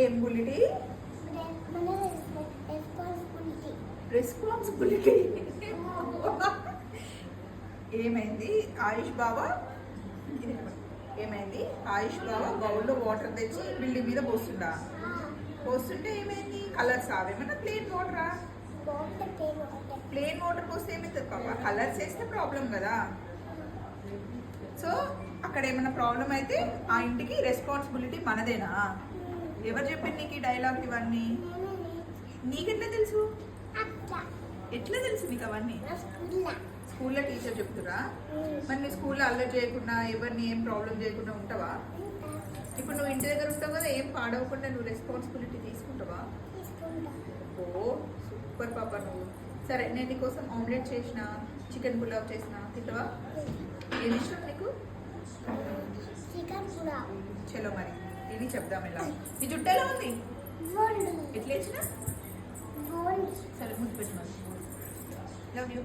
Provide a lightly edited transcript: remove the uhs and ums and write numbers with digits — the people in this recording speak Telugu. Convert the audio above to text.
ఏం బుల్లిటీ? రెస్పాన్సిబిలిటీ. ఏమైంది ఆయుష్ బావ? ఏమైంది ఆయుష్ బావ బౌల్లో వాటర్ తెచ్చి బిల్డింగ్ మీద పోస్తుండా? పోస్తుంటే ఏమైంది? కలర్స్ అవేమన్నా ప్లేన్ వాటరా? ప్లేన్ వాటర్ పోస్తే ఏమవుతుంది పాప? కలర్స్ వేస్తే ప్రాబ్లం కదా. సో అక్కడ ఏమైనా ప్రాబ్లం అయితే ఆ ఇంటికి రెస్పాన్సిబిలిటీ మనదేనా? ఎవరు చెప్పింది నీకు ఈ డైలాగ్ ఇవన్నీ? నీకెట్లా తెలుసు? ఎట్లా తెలుసు నీకు అవన్నీ? స్కూల్లో టీచర్ చెప్తురా? మరి నీ స్కూల్లో అల్లరి చేయకుండా ఎవరిని ఏం ప్రాబ్లం చేయకుండా ఉంటావా? ఇప్పుడు నువ్వు ఇంటి దగ్గర ఉంటావు కదా, ఏం పాడవకుండా నువ్వు రెస్పాన్సిబిలిటీ తీసుకుంటావా? ఓ సూపర్ పాప నువ్వు. సరే నేను నీకోసం ఆమ్లెట్ చేసిన, చికెన్ పులావ్ చేసిన, తింటావా? ఏమి ఇష్టం నీకు? చలో మరి ఇది చెప్దాం. ఎలా నీ జుట్టు ఎలా ఉంది? ఎట్లా వేసిన? సరే ముందు పెట్టిన. Love you.